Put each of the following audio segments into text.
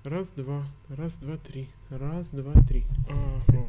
Раз, два, три. Раз, два, три. Ага.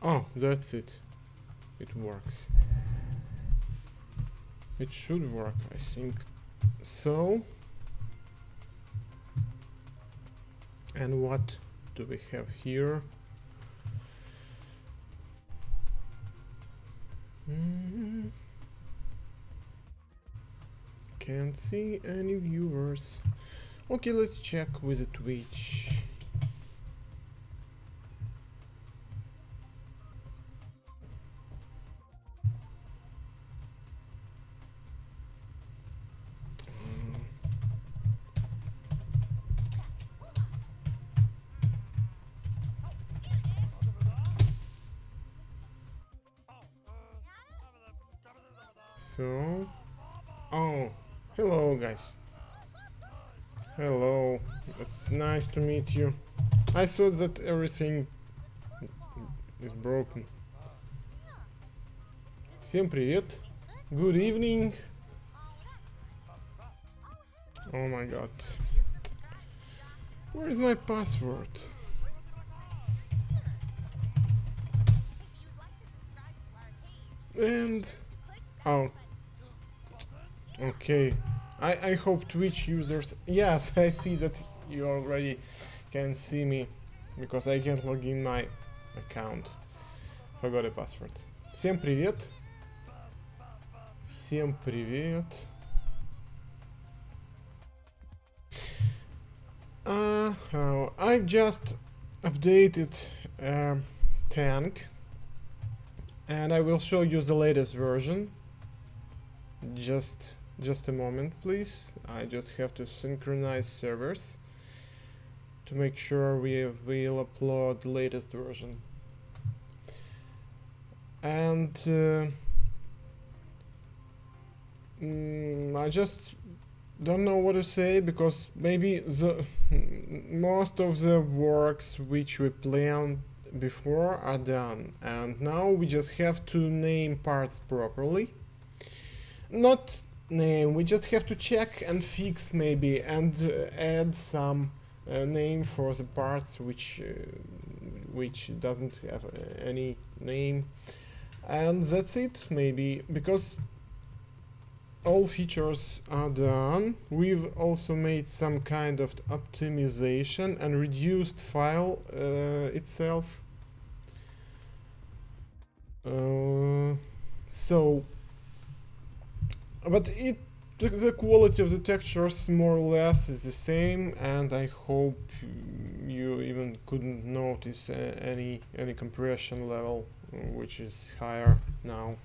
Oh, that's it. It works. It should work, I think. So. And what do we have here? Can't see any viewers. Okay, let's check with the Twitch. So, oh, hello guys. Hello, it's nice to meet you. I thought that everything is broken. Всем привет. Good evening. Oh my god. Where is my password? And oh, okay. I hope Twitch users. Yes, I see that you already can see me because I can't log in my account. Forgot a password. Всем привет. Всем привет. I've just updated tank. And I will show you the latest version. Just a moment, please. I just have to synchronize servers to make sure we will upload the latest version. And I just don't know what to say because maybe the most of the works which we planned before are done, and now we just have to name parts properly. Not name, we just have to check and fix maybe and add some name for the parts which doesn't have any name, and that's it maybe, because all features are done. We've also made some kind of optimization and reduced file itself. So, but the quality of the textures more or less is the same, and I hope you even couldn't notice any compression level which is higher now.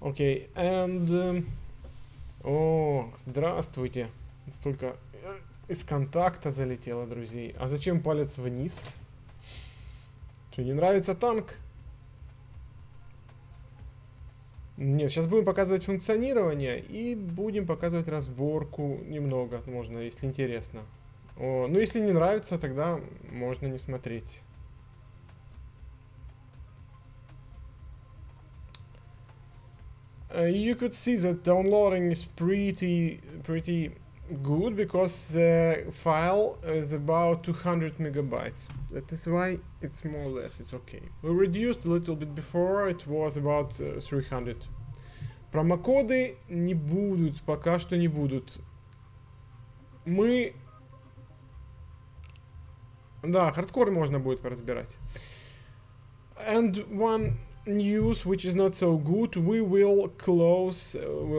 Okay, and о, здравствуйте. Столько из контакта залетело, друзей. А зачем палец вниз? Что, не нравится танк? Нет, сейчас будем показывать функционирование и будем показывать разборку немного, можно, если интересно. Ну, если не нравится, тогда можно не смотреть. You could see that downloading is pretty good because the file is about 200 megabytes. That is why it's more or less it's okay. We reduced a little bit before, it was about 300. Промокоды не будут, пока что не будут. Да, хардкор можно будет поразбирать. And one news which is not so good, we will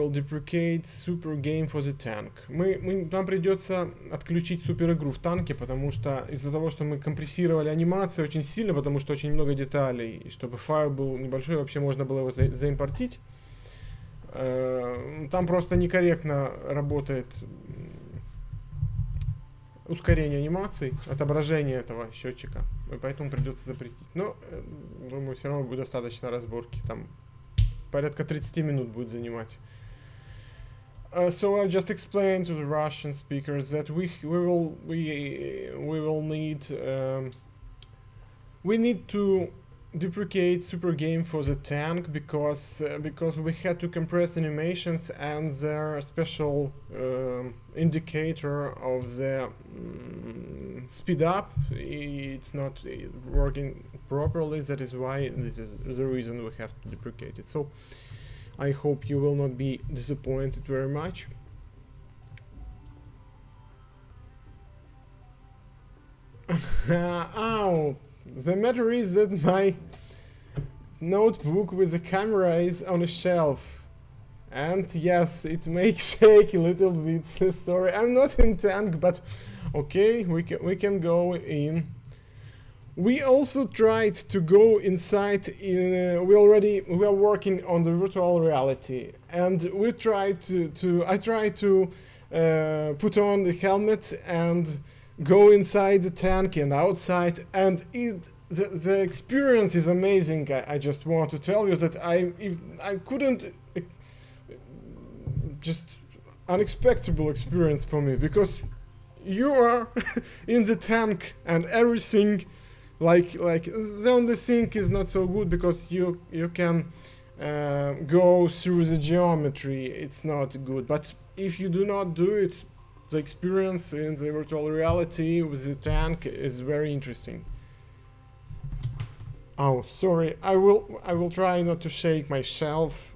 deprecate super game for the tank. Нам придется отключить супер игру в танке, потому что из-за того, что мы компрессировали анимацию очень сильно, потому что очень много деталей, и чтобы файл был небольшой, вообще можно было его заимпортить. Там просто некорректно работает ускорение анимаций, отображение этого счетчика, и поэтому придется запретить. Но, думаю, все равно будет достаточно разборки. Там порядка 30 минут будет занимать. So I just explained to the Russian speakers that we need to deprecate super game for the tank because we had to compress animations and their special indicator of the speed up, it's not working properly. That is why this is the reason we have to deprecate it. So I hope you will not be disappointed very much. Oh, the matter is that my notebook with the camera is on a shelf, and yes, it may shake a little bit. Sorry, I'm not in tank, but okay, we can go in. We also tried to go inside. We are working on the virtual reality, and we tried I tried to put on the helmet and go inside the tank and outside, and the experience is amazing. I just want to tell you that I couldn't just unexpected experience for me, because you are in the tank and everything, like the only thing is not so good because you can go through the geometry. It's not good, but if you do not do it, the experience in the virtual reality with the tank is very interesting. Oh, sorry. I will try not to shake my shelf,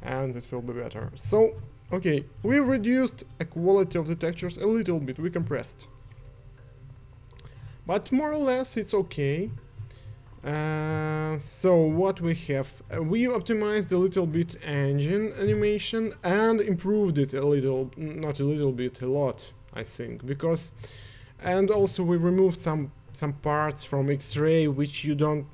and it will be better. So, okay, we reduced the quality of the textures a little bit. We compressed, but more or less it's okay. So what we have, we optimized a little bit engine animation and improved it a little, not a little bit, a lot, I think, because, and also we removed some parts from X-ray which you don't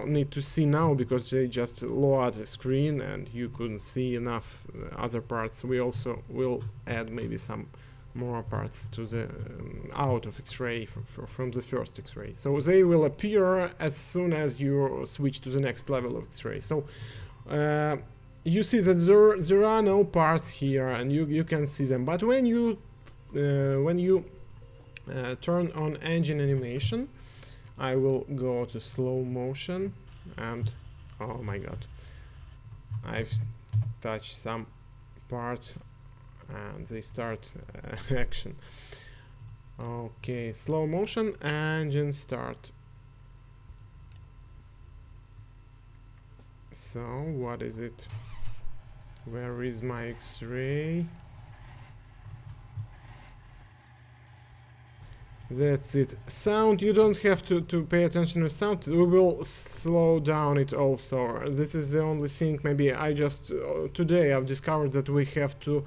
need to see now because they just load the screen and you couldn't see enough other parts. We also will add maybe some more parts to the out of X-ray from the first X-ray, so they will appear as soon as you switch to the next level of X-ray. So you see that there are no parts here, and you can see them, but when you turn on engine animation, I will go to slow motion, and oh my god, I've touched some part and they start action. Okay, slow motion, engine start. So what is it? Where is my X-ray? That's it. Sound, you don't have to pay attention to sound. We will slow down it also. This is the only thing. Maybe I just today I've discovered that we have to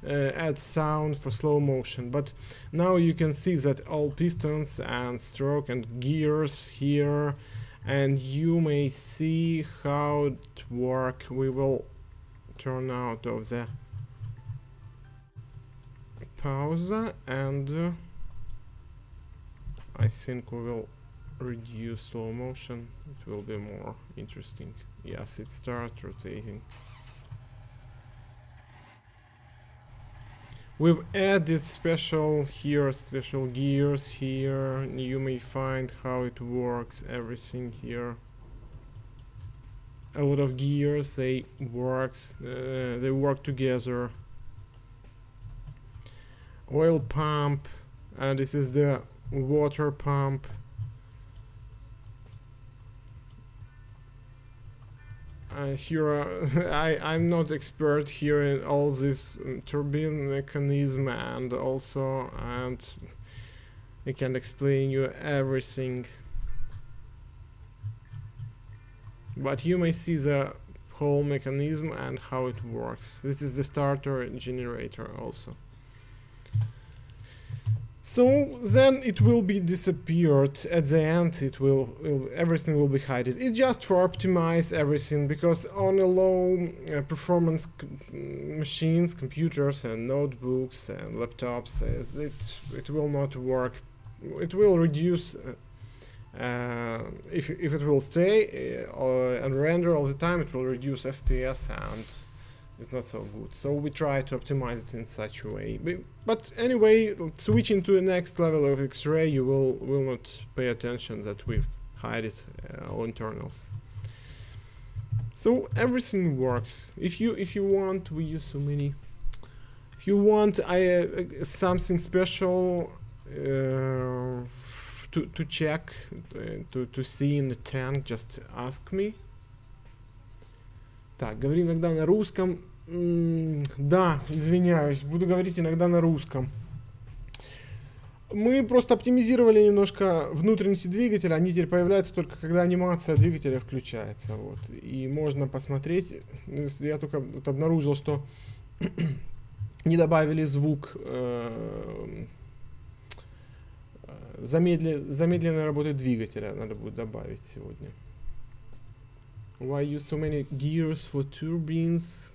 add sound for slow motion, but now you can see that all pistons and stroke and gears here, and you may see how it works. We will turn out of the pause, and I think we will reduce slow motion, it will be more interesting. Yes, it starts rotating. We've added special gears here. You may find how it works, everything here. A lot of gears, they work together. Oil pump, and this is the water pump. Here I'm not expert here in all this turbine mechanism, and I can't explain you everything, but you may see the whole mechanism and how it works. This is the starter generator also. So then it will be disappeared at the end. Everything will be hidden. It's just for optimize everything, because on a low performance machines, computers and notebooks and laptops, it will not work. It will reduce if it will stay and render all the time. It will reduce FPS and it's not so good. So we try to optimize it in such a way. But anyway, switching to the next level of X-ray, you will not pay attention that we hide it all internals. So everything works. If you want, we use so many. If you want something special to check, to see in the tank, just ask me. Так, говори иногда на русском. Да, извиняюсь, буду говорить иногда на русском. Мы просто оптимизировали немножко внутренности двигателя. Они теперь появляются только когда анимация двигателя включается. Вот. И можно посмотреть. Я только вот обнаружил, что не добавили звук замедленной работы двигателя. Надо будет добавить сегодня. Why use so many gears for turbines?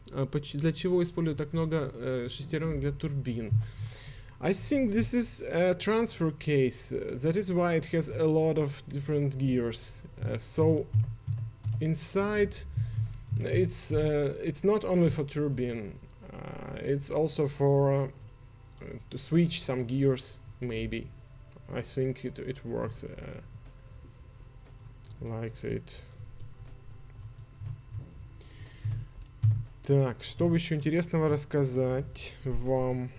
Для чего используют так много шестеренок для турбин? I think this is a transfer case. That is why it has a lot of different gears. So inside, it's not only for turbine. It's also for to switch some gears. Maybe. I think it works like it. Так, что бы еще интересного рассказать вам?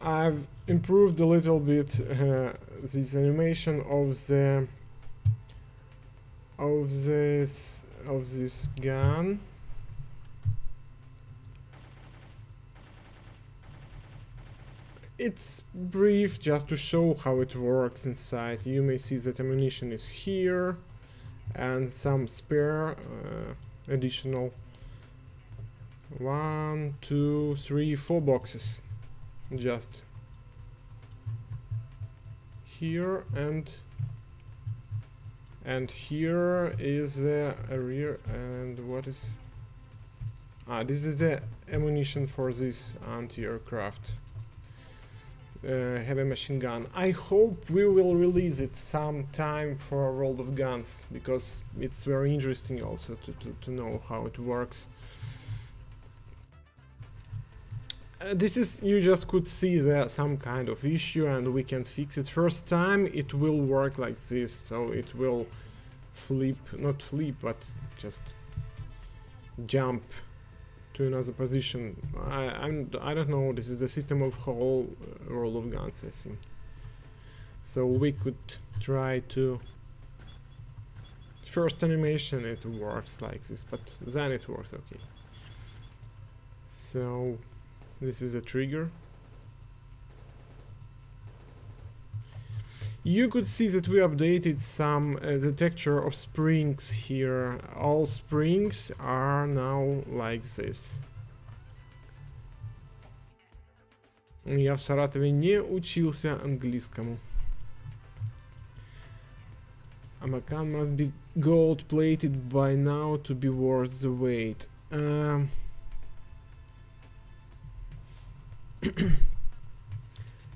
I've improved a little bit this animation of this gun. It's brief, just to show how it works inside. You may see that ammunition is here and some spare additional 1, 2, 3, 4 boxes just here, and here is the rear, and what is this is the ammunition for this anti-aircraft heavy machine gun. I hope we will release it sometime for World of Guns, because it's very interesting also to know how it works. This is, you just could see there some kind of issue and we can fix it. First time it will work like this, so it will not flip, but just jump to another position. I don't know, this is the system of whole World of Guns, I think. So we could try to... First animation it works like this, but then it works okay. So this is a trigger. You could see that we updated some the texture of springs here. All springs are now like this. Я в Саратове не учился английскому. A Macan must be gold plated by now to be worth the wait.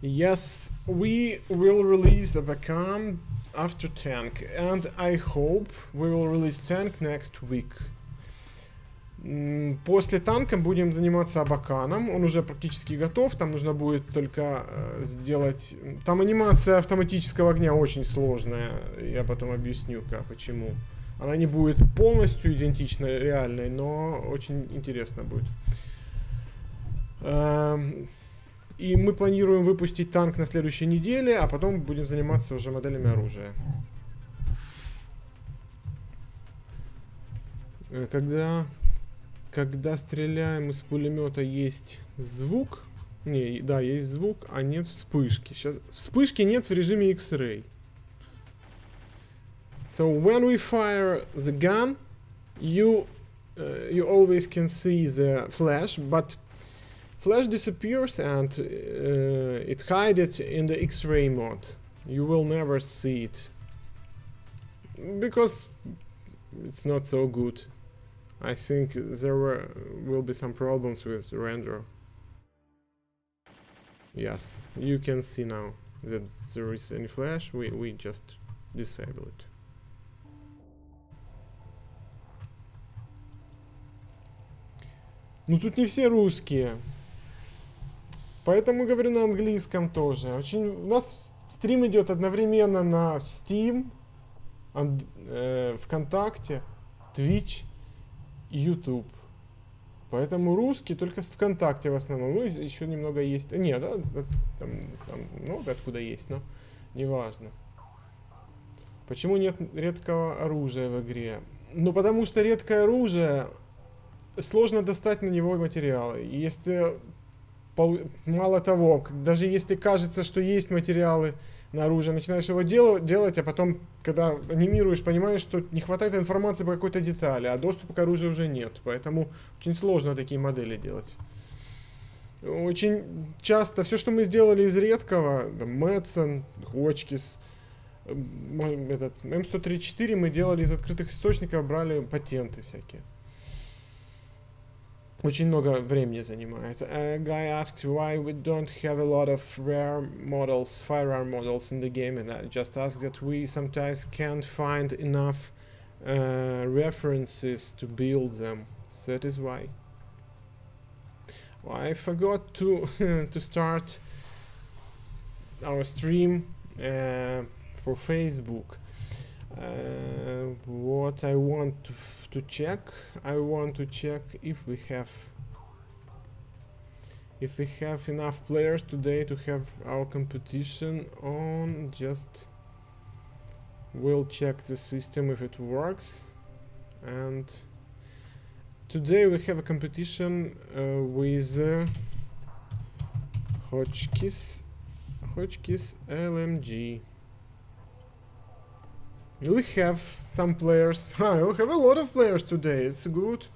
Yes, we will release a Bakan after tank, and I hope we will release tank next week. После танка будем заниматься Абаканом, он уже практически готов, там нужно будет только сделать... Там анимация автоматического огня очень сложная, я потом объясню почему. Она не будет полностью идентична реальной, но очень интересно будет. И мы планируем выпустить танк на следующей неделе, а потом будем заниматься уже моделями оружия. Когда стреляем из пулемета, есть звук. Не, да, есть звук, а нет вспышки. Сейчас вспышки нет в режиме X-Ray. So when we fire the gun, you always can see the flash, but flash disappears and it hides it in the X-Ray mode. You will never see it because it's not so good. I think there will be some problems with the render. Yes, you can see now that there is any flash. We just disable it. Ну тут не все русские, поэтому говорю на английском тоже. У нас стрим идет одновременно на Steam, ВКонтакте, Twitch и YouTube. Поэтому русский только с ВКонтакте в основном. Ну, еще немного есть. Нет, да, там много откуда есть, но неважно. Почему нет редкого оружия в игре? Ну, потому что редкое оружие, сложно достать на него материалы. И если, мало того, даже если кажется, что есть материалы на оружие, начинаешь его делать, а потом, когда анимируешь, понимаешь, что не хватает информации по какой-то детали, а доступа к оружию уже нет. Поэтому очень сложно такие модели делать. Очень часто все, что мы сделали из редкого, Мэтсон, Хочкис, этот М134 мы делали из открытых источников, брали патенты всякие. Очень много времени занимает. A guy asked why we don't have a lot of rare models, firearm models in the game, and I just asked that we sometimes can't find enough references to build them. That is why. Well, I forgot to to start our stream for Facebook. What I want to check, I want to check if we have enough players today to have our competition on. Just we'll check the system if it works. And today we have a competition with Hotchkiss LMG. We have some players. We have a lot of players today. It's good.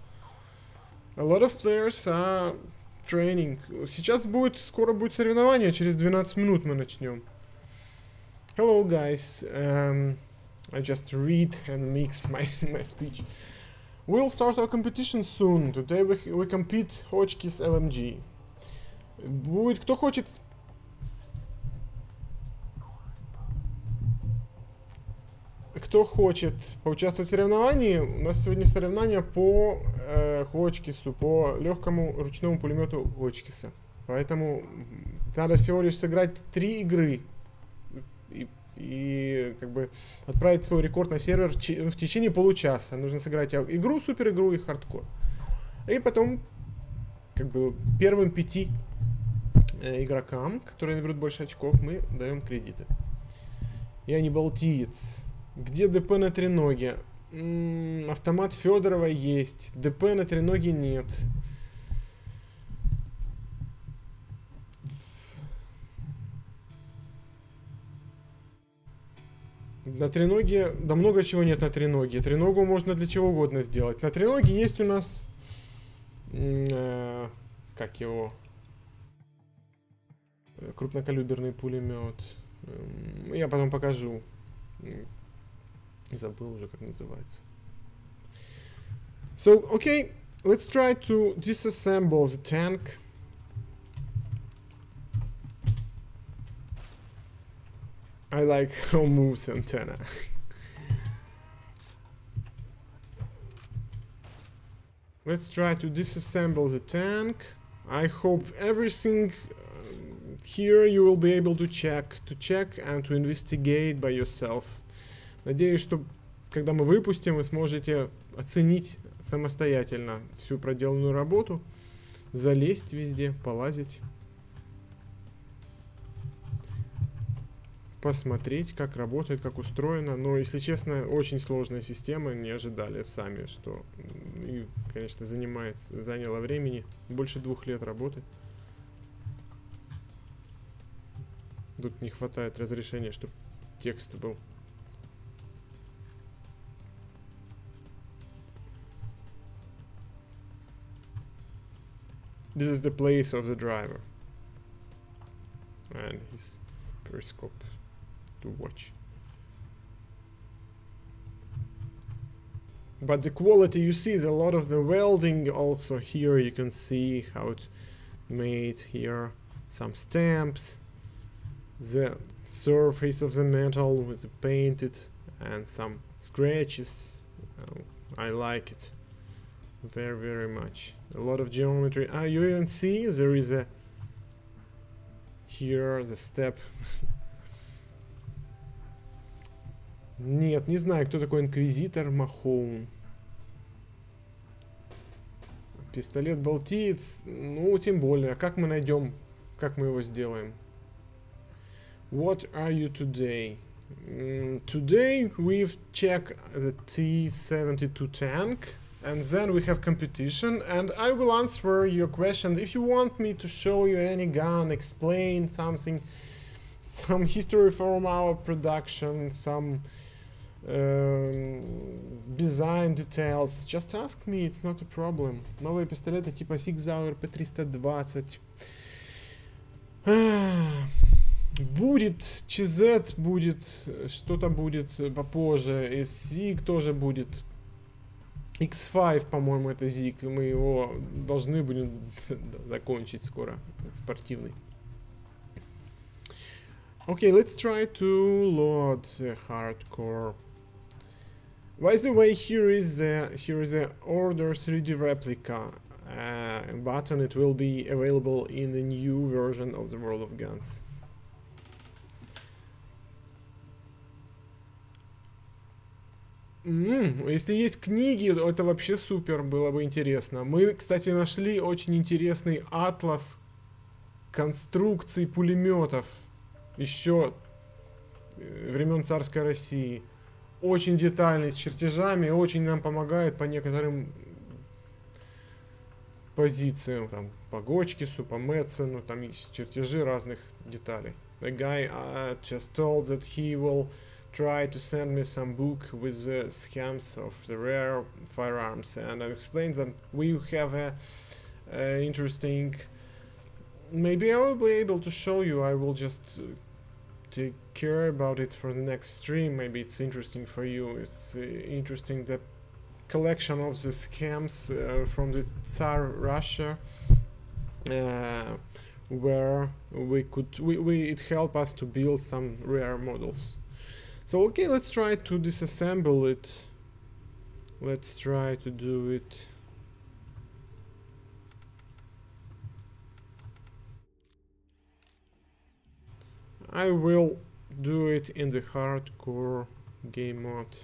A lot of players are training. Сейчас скоро будет соревнование. Через 12 минут мы начнем. Hello, guys. I just read and mix my speech. We'll start our competition soon. Today we compete Hotchkiss LMG. Кто хочет... Кто хочет поучаствовать в соревновании, у нас сегодня соревнования по Хочкису, по легкому ручному пулемету Хочкиса. Поэтому надо всего лишь сыграть 3 игры и как бы отправить свой рекорд на сервер в течение получаса. Нужно сыграть игру, супер игру и хардкор. И потом как бы первым 5 игрокам, которые наберут больше очков, мы даем кредиты. Я не балтиец. Где ДП на треноге? Автомат Федорова есть. ДП на треноге нет. На треноге... Да много чего нет на треноге. Треногу можно для чего угодно сделать. На треноге есть у нас... как его? Крупнокалиберный пулемет. Я потом покажу. Забыл уже, как называется. So, okay, let's try to disassemble the tank. I like how moves antenna. Let's try to disassemble the tank. I hope everything here you will be able to check and to investigate by yourself. Надеюсь, что когда мы выпустим, вы сможете оценить самостоятельно всю проделанную работу, залезть везде, полазить, посмотреть, как работает, как устроено. Но, если честно, очень сложная система, не ожидали сами, что, и, конечно, заняло времени, больше 2 лет работы. Тут не хватает разрешения, чтобы текст был. This is the place of the driver and his periscope to watch. But the quality, you see, is a lot of the welding also here. You can see how it made here some stamps, the surface of the metal with painted and some scratches. I like it very, very much. A lot of geometry. You even see there is a here the step. Нет, не знаю, кто такой инквизитор Махоун. Пистолет болтиец, ну, тем более. Как мы найдем, как мы его сделаем? What are you today? Today we've checked the T-72 tank, and then we have competition, and I will answer your question. If you want me to show you any gun, explain something, some history from our production, some design details, just ask me, it's not a problem. Новые пистолеты типа Sig Sauer P320. Будет ЧЗ, будет что-то будет попозже, и Zig тоже будет. X5, по-моему, это Zig, мы его должны будем закончить скоро, спортивный. Okay, let's try to load the hardcore. By the way, here is the order 3D replica button. It will be available in the new version of the World of Guns. Если есть книги, это вообще супер, было бы интересно. Мы, кстати, нашли очень интересный атлас конструкций пулеметов еще времен царской России. Очень детальный, с чертежами, очень нам помогает по некоторым позициям. Там по Гочкису, по Мэтсену, там есть чертежи разных деталей. The guy just told that he will try to send me some book with the schemes of the rare firearms, and I explained that we have a interesting. Maybe I will be able to show you. I will just take care about it for the next stream. Maybe it's interesting for you. It's interesting, the collection of the scams from the Tsar Russia, where it helped us to build some rare models. So okay, let's try to disassemble it. Let's try to do it. I will do it in the hardcore game mode.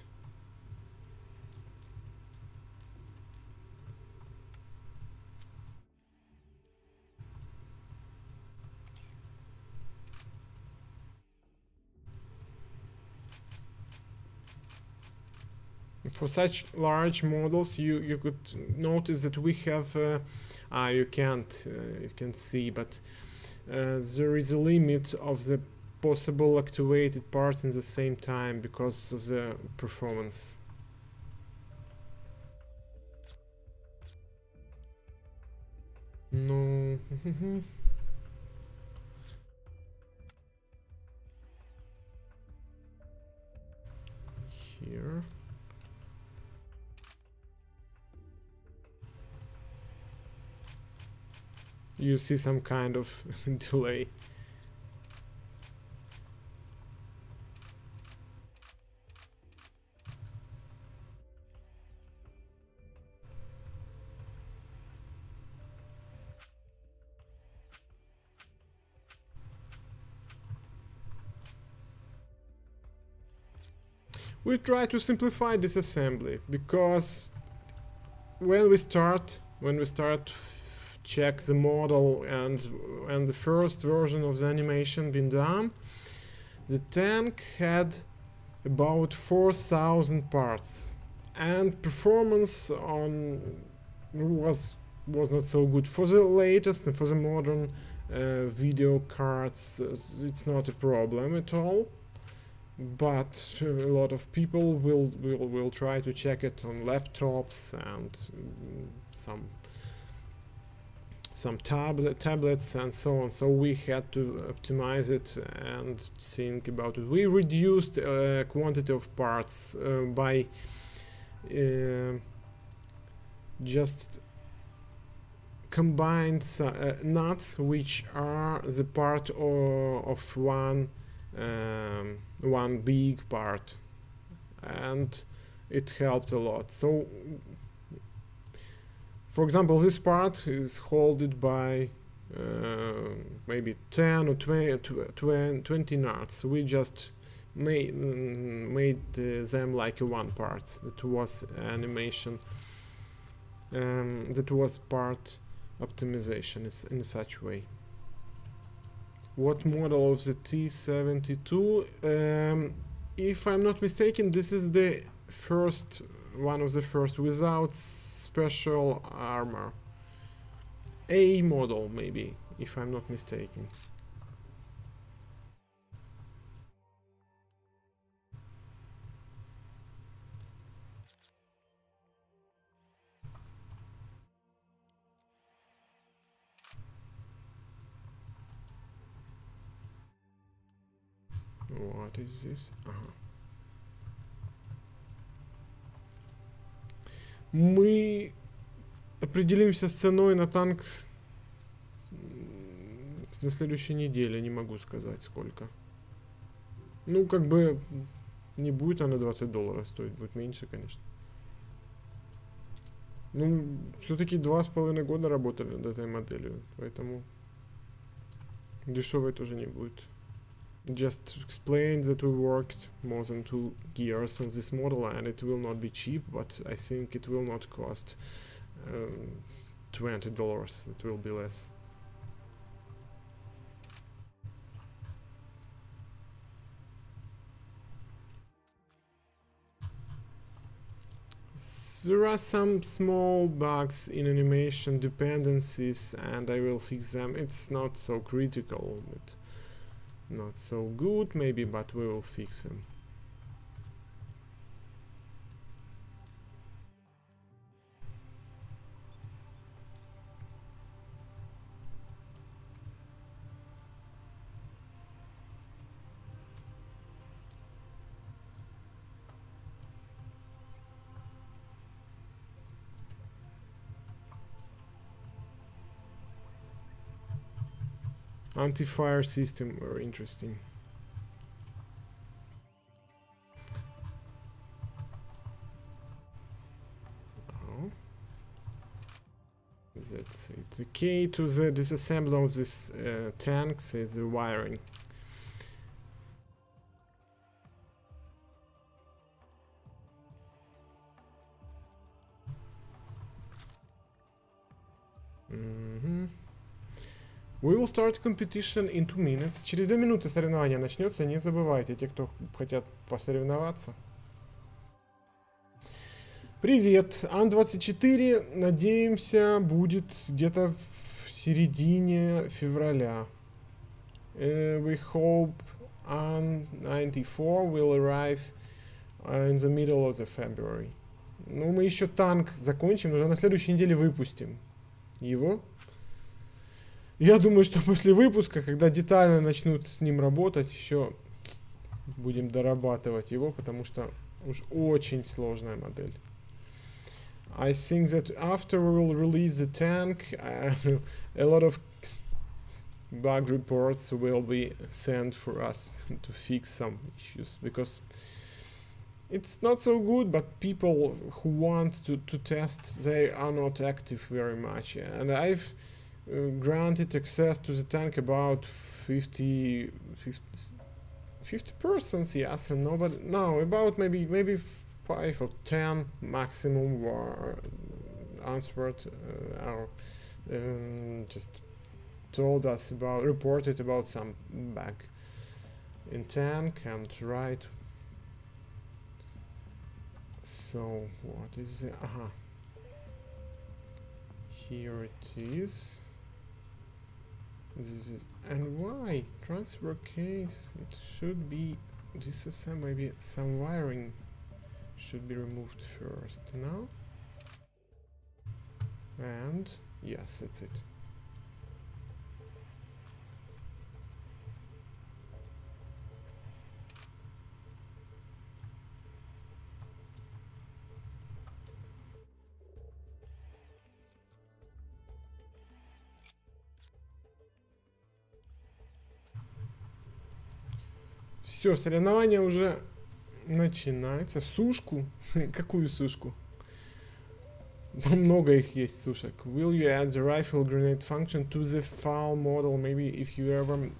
For such large models, you could notice that we have you can't see, but there is a limit of the possible activated parts in the same time because of the performance. No. Here. You see some kind of delay. We try to simplify disassembly because when we start to check the model and the first version of the animation been done, the tank had about 4,000 parts, and performance on was not so good. For the latest and for the modern video cards, it's not a problem at all. But a lot of people will try to check it on laptops and some tablets and so on. So we had to optimize it and think about it. We reduced quantity of parts by just combined nuts, which are the part of one big part, and it helped a lot. So for example, this part is held by maybe 10 or 20 nuts. We just made them like a one part. That was animation, that was part optimization in such way. What model of the T-72? If I'm not mistaken, this is the first one of the first without special armor. A model, maybe, if I'm not mistaken. What is this? Мы определимся с ценой на танк на следующей неделе, не могу сказать сколько. Ну, как бы не будет она $20 стоить, будет меньше, конечно. Ну, все-таки 2,5 года работали над этой моделью, поэтому дешевой тоже не будет. Just explain that we worked more than 2 years on this model, and it will not be cheap, but I think it will not cost $20. It will be less. There are some small bugs in animation dependencies, and I will fix them. It's not so critical, but not so good maybe, but we will fix them. Anti-fire system, very interesting. That's it. The key to the disassembly of these tanks is the wiring. We will start competition in 2 minutes. Через 2 минуты соревнование начнется. Не забывайте, те, кто хотят посоревноваться. Привет, Ан-24, надеемся, будет где-то в середине февраля. We hope Ан-94 will arrive in the middle of the February. Ну, мы еще танк закончим, уже на следующей неделе выпустим его. Я думаю, что после выпуска, когда детально начнут с ним работать, еще будем дорабатывать его, потому что уж очень сложная модель. I think that after we will release the tank, a lot of bug reports will be sent for us to fix some issues, because it's not so good, but people who want to test, they are not active very much, and I've granted access to the tank about 50 50%, yes, and nobody. No, about maybe 5 or 10 maximum were answered or just told us about, reported about some bug in tank and right. So what is it? Here it is. This is, and why transfer case? It should be disassembly. Maybe some wiring should be removed first. No. And yes, that's it. Все, соревнование уже начинается. Сушку? Какую сушку? Там много их есть сушек. Will you add the rifle grenade function to the file model? Maybe if you ever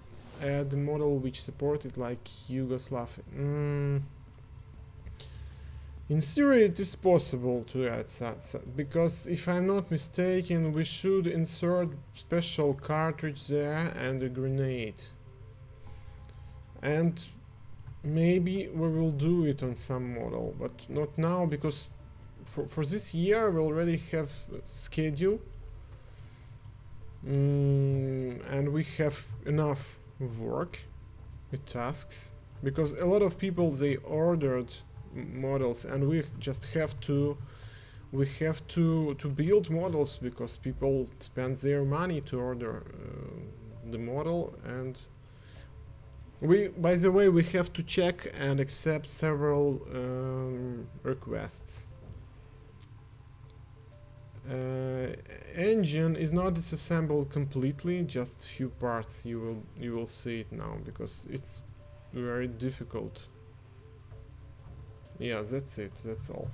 add the model which supported like Yugoslav. In theory it is possible to add that, because if I'm not mistaken we should insert special cartridge there and a grenade. And maybe we will do it on some model, but not now, because for this year we already have a schedule and we have enough work with tasks, because a lot of people, they ordered models and we just have to build models, because people spend their money to order the model. And we, by the way, we have to check and accept several requests. Engine is not disassembled completely, just few parts. You will see it now, because it's very difficult. Yeah, that's it, that's all.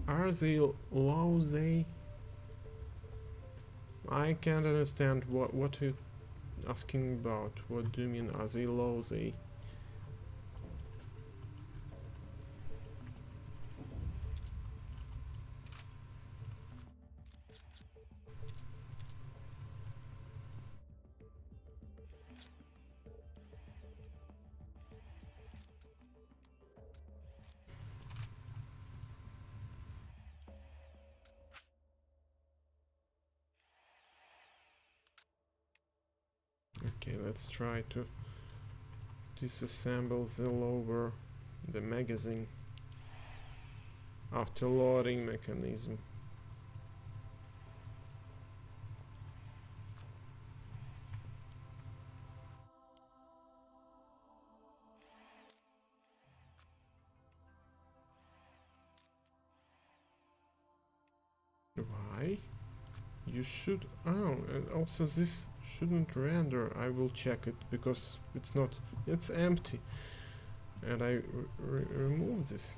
Are they lousy? I can't understand what you're asking about. What do you mean, are they lousy? Okay, let's try to disassemble the lower, the magazine after loading mechanism. Why? You should, oh, and also this shouldn't render. I will check it, because it's not, it's empty, and I remove this.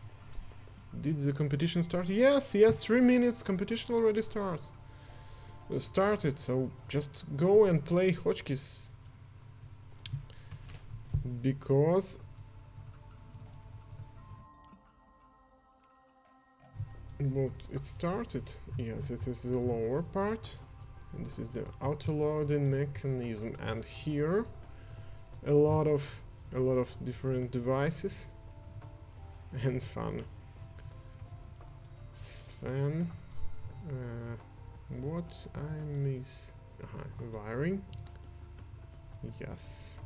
Did the competition start? Yes, 3 minutes, competition already starts. Started, so just go and play hotkeys, because but it started. Yes, this is the lower part, and this is the auto-loading mechanism, and here a lot of different devices and fun. What I miss? Wiring. Yes.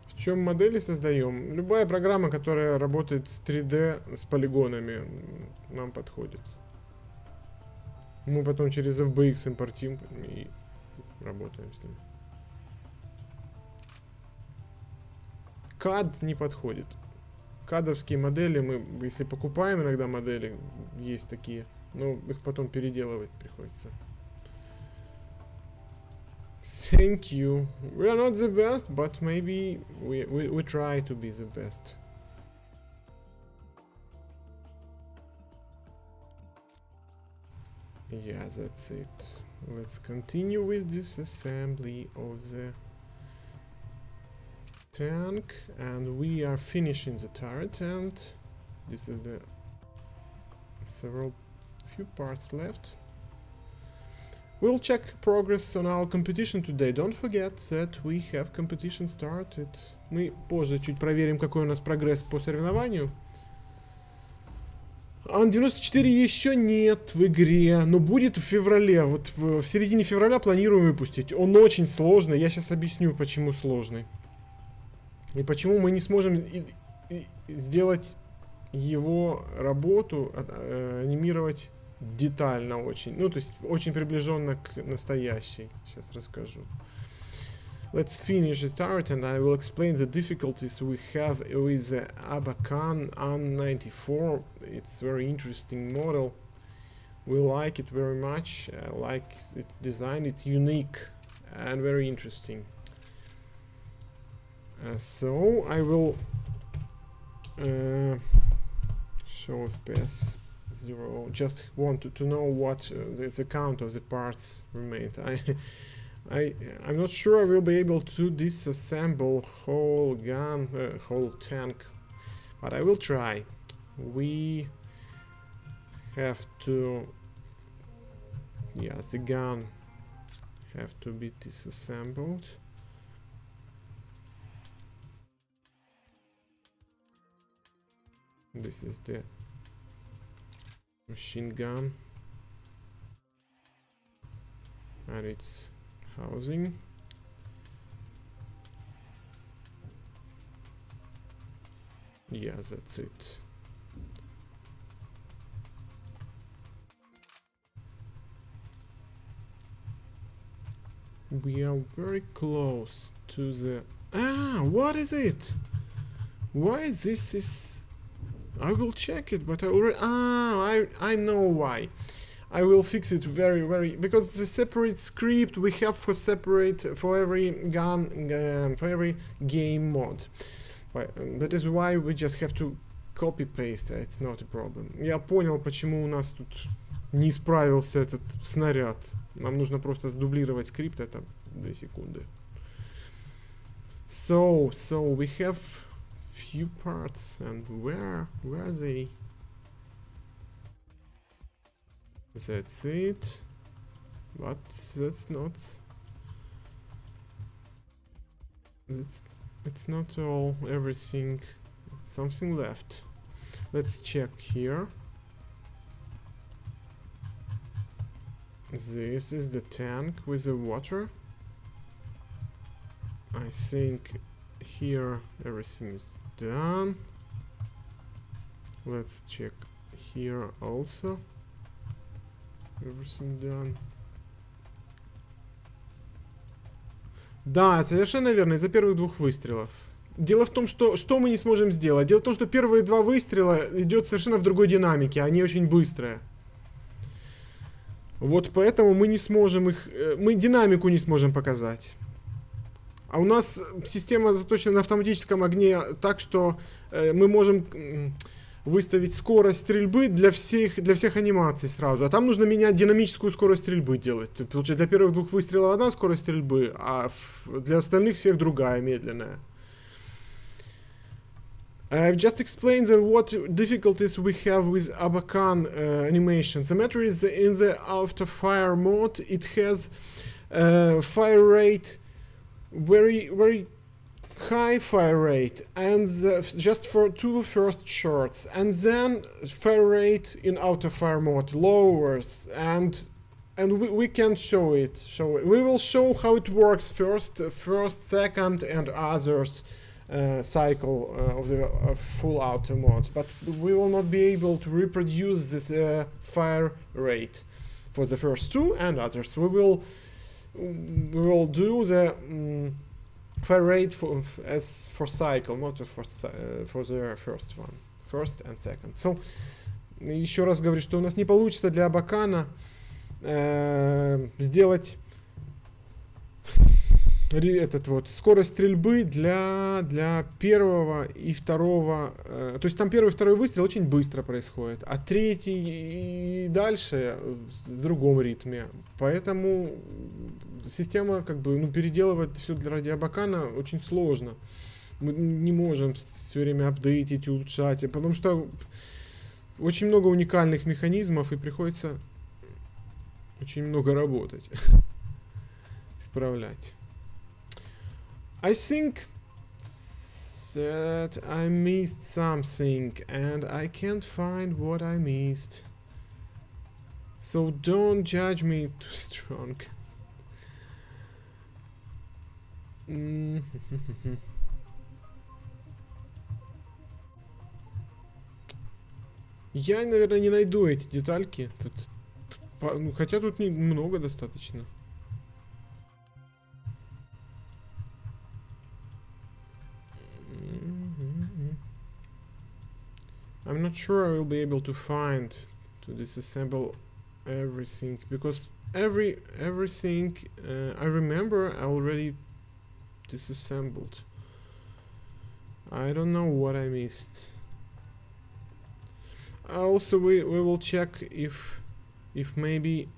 В чем модели создаем? Любая программа, которая работает с 3D, с полигонами, нам подходит. Мы потом через FBX импортим и работаем с ними. CAD не подходит. Кадовские модели, мы, если покупаем иногда модели, есть такие, но их потом переделывать приходится. Thank you. We are not the best, but maybe we try to be the best. Yeah, that's it. Let's continue with this assembly of the tank, and we are finishing the turret, and this is the few parts left. We'll check progress on our competition today. Don't forget that we have competition started. Мы позже чуть проверим, какой у нас прогресс по соревнованию. Ан 94 еще нет в игре, но будет в феврале. Вот в середине февраля планируем выпустить. Он очень сложный. Я сейчас объясню, почему сложный. И почему мы не сможем сделать его работу, анимировать детально очень. Ну, то есть очень приближенно к настоящей. Сейчас расскажу. Let's finish the turret and I will explain the difficulties we have with the Abacan AN94. It's a very interesting model. We like it very much. I like its design. It's unique and very interesting. So I will show FPS 0. Just want to know what the count of the parts remained. I'm not sure I will be able to disassemble whole gun, whole tank, but I will try. We have to, yeah, the gun have to be disassembled. This is the machine gun and its housing. Yeah, that's it. We are very close to the... Ah, what is it? Why this is... I will check it, but I already... Ah, I know why. I will fix it very... Because the separate script we have for separate... For every gun... for every game mod. That is why we just have to copy-paste. It's not a problem. Я понял, почему у нас тут не справился этот снаряд. Нам нужно просто сдублировать скрипт. Это 2 секунды. So we have few parts, and where are they? That's it, but that's not. It's not all. Everything. Something left. Let's check here. This is the tank with the water. I think here everything is done. Let's check here also. Everything done. Да, совершенно верно, из-за первых 2 выстрелов. Дело в том, что мы не сможем сделать. Дело в том, что первые 2 выстрела идет совершенно в другой динамике, они очень быстрые. Вот поэтому мы не сможем их... Мы динамику не сможем показать. А у нас система заточена на автоматическом огне так, что мы можем выставить скорость стрельбы для всех анимаций сразу. А там нужно менять динамическую скорость стрельбы делать. Получается, для первых 2 выстрелов одна скорость стрельбы, а для остальных всех другая, медленная. I've just explained what difficulties we have with Abacan animation. The matter is in the after fire mode, it has fire rate, very high fire rate, and just for 2 first shots, and then fire rate in auto fire mode lowers, and we can show it. We will show how it works first, second, and others. Cycle of the full auto mode, but we will not be able to reproduce this fire rate for the first 2 and others. We will do the fire rate for cycle, not for the first one, first and second. So еще раз говорю, что у нас не получится для Абакана сделать Этот вот скорость стрельбы для первого и второго, то есть там первый и второй выстрел очень быстро происходит, а третий и дальше в другом ритме. Поэтому система, как бы, ну, переделывать все для радиобакана очень сложно. Мы не можем все время апдейтить, улучшать, потому что очень много уникальных механизмов и приходится очень много работать, исправлять. I think that I missed something and I can't find what I missed. So don't judge me too strong. Я, наверное, не найду эти детальки. Ну, хотя тут много достаточно. I'm not sure I will be able to find to disassemble everything because everything I remember I already disassembled. I don't know what I missed. Also, we will check if maybe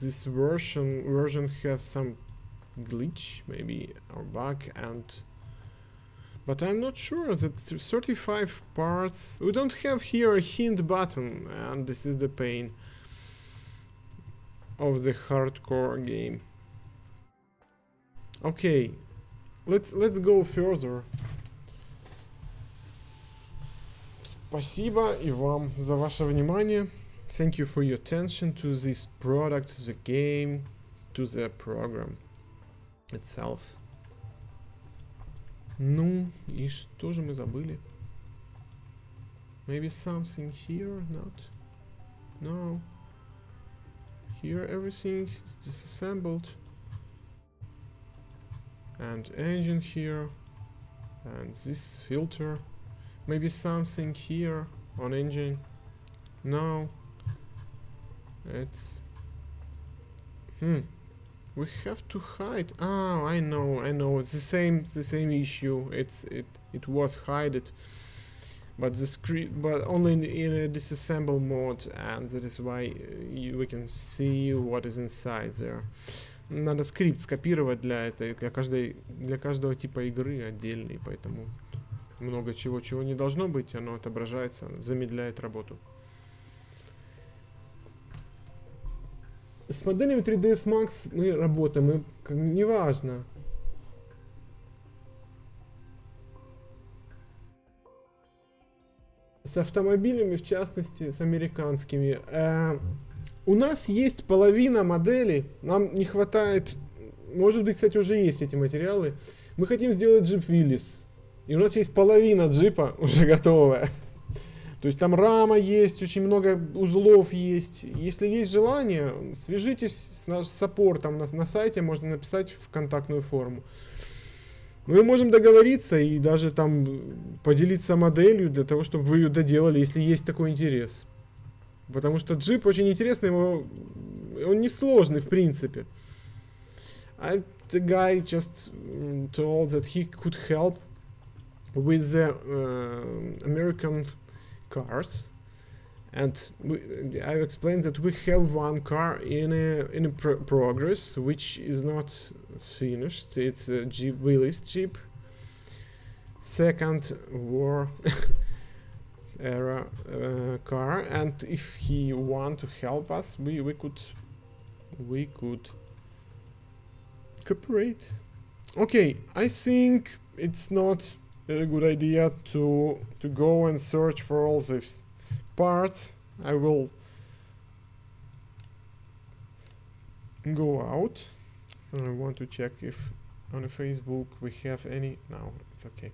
this version have some glitch, maybe, or bug, and but I'm not sure that 35 parts. We don't have here a hint button, and this is the pain of the hardcore game. Okay, let's go further. Спасибо и вам за ваше внимание. Thank you for your attention to this product, to the game, to the program itself. Ну, и что же мы забыли? Maybe something here, not? No. Here everything is disassembled. And engine here. And this filter. Maybe something here on engine. No. It's... We have to hide. Oh, I know. It's the same issue. It was hided, but the script, but only in a disassemble mode, and that is why we can see what is inside there. Надо скрипт скопировать для каждого типа игры отдельный, поэтому много чего не должно быть, оно отображается, замедляет работу. С моделями 3ds Max мы работаем, неважно. С автомобилями, в частности, с американскими. У нас есть половина моделей, нам не хватает, может быть, кстати, уже есть эти материалы. Мы хотим сделать джип Willys, и у нас есть половина джипа уже готовая. То есть там рама есть, очень много узлов есть. Если есть желание, свяжитесь с нашим саппортом на сайте, можно написать в контактную форму. Мы можем договориться и даже там поделиться моделью для того, чтобы вы ее доделали, если есть такой интерес. Потому что джип очень интересный, он несложный в принципе. The guy just told that he could help with the American cars, and I explained that we have one car in a progress which is not finished. It's a Jeep Willys Jeep, second war era car, and if he want to help us, we could cooperate. Okay, I think it's not a good idea to go and search for all these parts. I will go out. I want to check if on Facebook we have any. No, it's okay.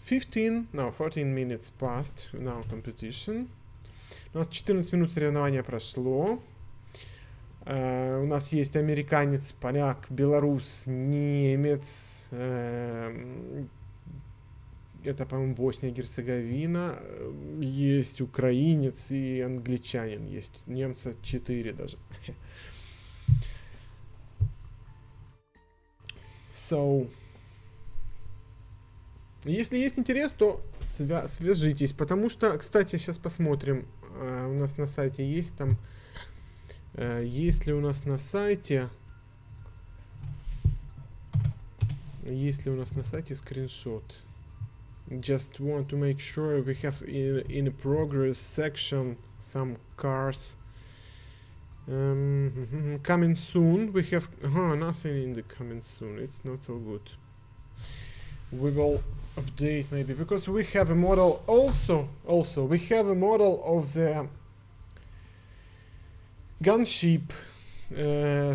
14 minutes passed now competition. У нас 14 минут соревнования прошло. У нас есть американец, поляк, белорус, немец, это, по-моему, Босния и Герцеговина, есть украинец и англичанин, есть немца 4 даже. So, если есть интерес, то свяжитесь, потому что, кстати, сейчас посмотрим, у нас на сайте есть там, есть ли у нас на сайте скриншот. Just want to make sure we have in a progress section some cars. Coming soon. We have nothing in the coming soon. It's not so good. We will update maybe because we have a model also we have a model of the gunship,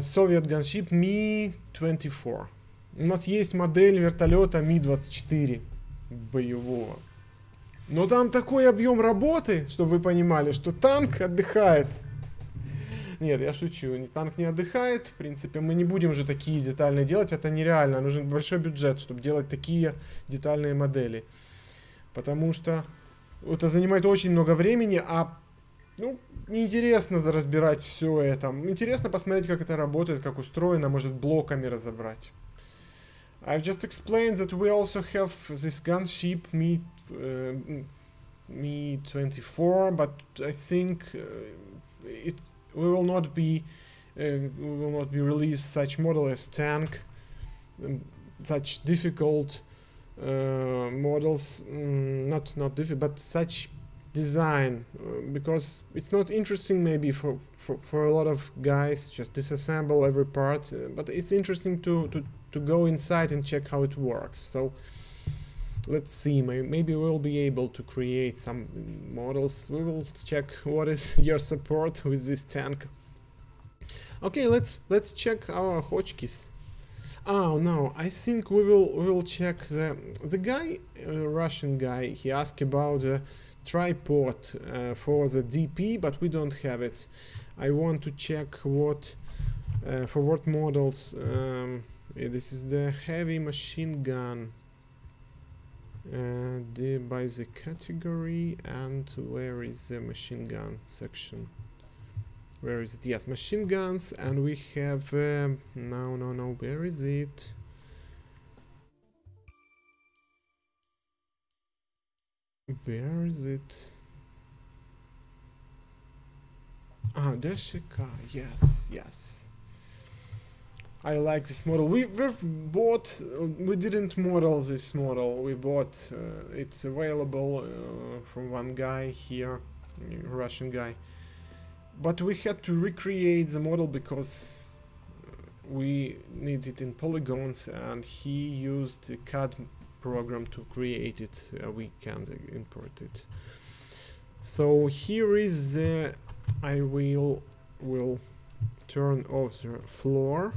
Soviet gunship Mi-24. У нас есть модель вертолета Ми-24 боевого. Но там такой объем работы, чтобы вы понимали, что танк отдыхает. Нет, я шучу, танк не отдыхает. В принципе, мы не будем уже такие детальные делать, это нереально. Нужен большой бюджет, чтобы делать такие детальные модели. Потому что это занимает очень много времени, а неинтересно разбирать все это. Интересно посмотреть, как это работает, как устроено, может блоками разобрать. I've just explained that we also have this gunship Mi-24, but I think we will not be release such model as tank, such difficult models, not difficult, but such design, because it's not interesting maybe for a lot of guys, just disassemble every part, but it's interesting to go inside and check how it works. So let's see, maybe we'll be able to create some models. We will check what is your support with this tank. Okay, let's check our hotkeys. Oh no, I think we will check the guy, Russian guy. He asked about the tripod for the DP, but we don't have it. I want to check what for what models. This is the heavy machine gun. By the category, and where is the machine gun section? Where is it? Yes, machine guns, and we have no, where is it? Where is it? Ah, Deshika, yes. I like this model. We didn't model this model. We bought. It's available from one guy here, Russian guy. But we had to recreate the model because we need it in polygons, and he used a CAD program to create it. We can't import it. So here is the. I will turn off the floor.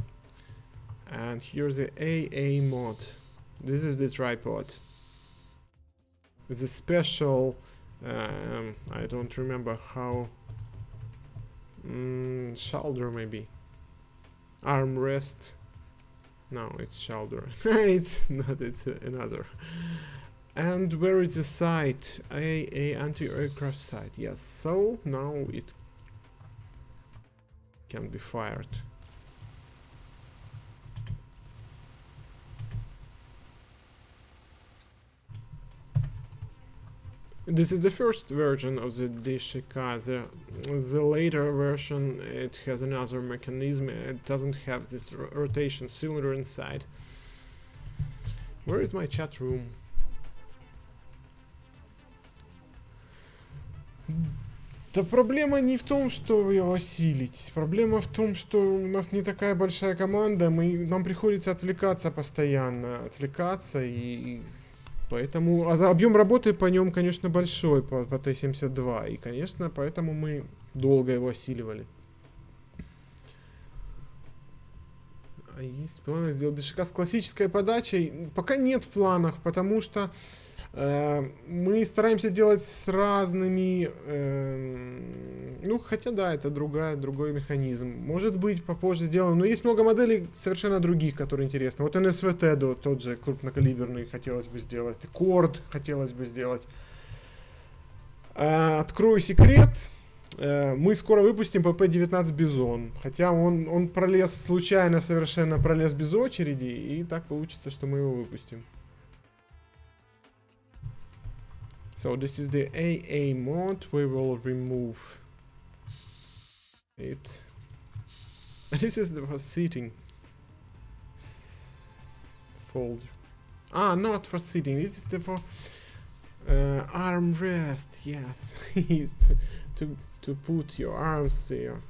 And here's the AA mod. This is the tripod. It's a special, I don't remember how, shoulder maybe. Armrest. No, it's shoulder. It's not, it's another. And where is the sight? AA anti-aircraft sight. Yes, so now it can be fired. This is the first version of the Deshika. The later version, it has another mechanism. It doesn't have this rotation cylinder inside. Where is my chat room? Да проблема не в том, что его осилить. Проблема в том, что у нас не такая большая команда. Нам приходится отвлекаться постоянно. И поэтому, объем работы по нем, конечно, большой, по Т-72, и, конечно, поэтому мы долго его осиливали. А есть планы сделать ДШК с классической подачей? Пока нет в планах, потому что мы стараемся делать с разными, хотя да, это другой механизм. Может быть, попозже сделаем, но есть много моделей совершенно других, которые интересны. Вот НСВТ, тот же крупнокалиберный, хотелось бы сделать, Корд хотелось бы сделать. Открою секрет, Мы скоро выпустим ПП-19 Бизон. Хотя он пролез случайно, совершенно пролез без очереди. И так получится, что мы его выпустим. So this is the AA mod. We will remove it. This is the for seating folder. Ah, not for sitting. This is the for armrest. Yes, to put your arms there.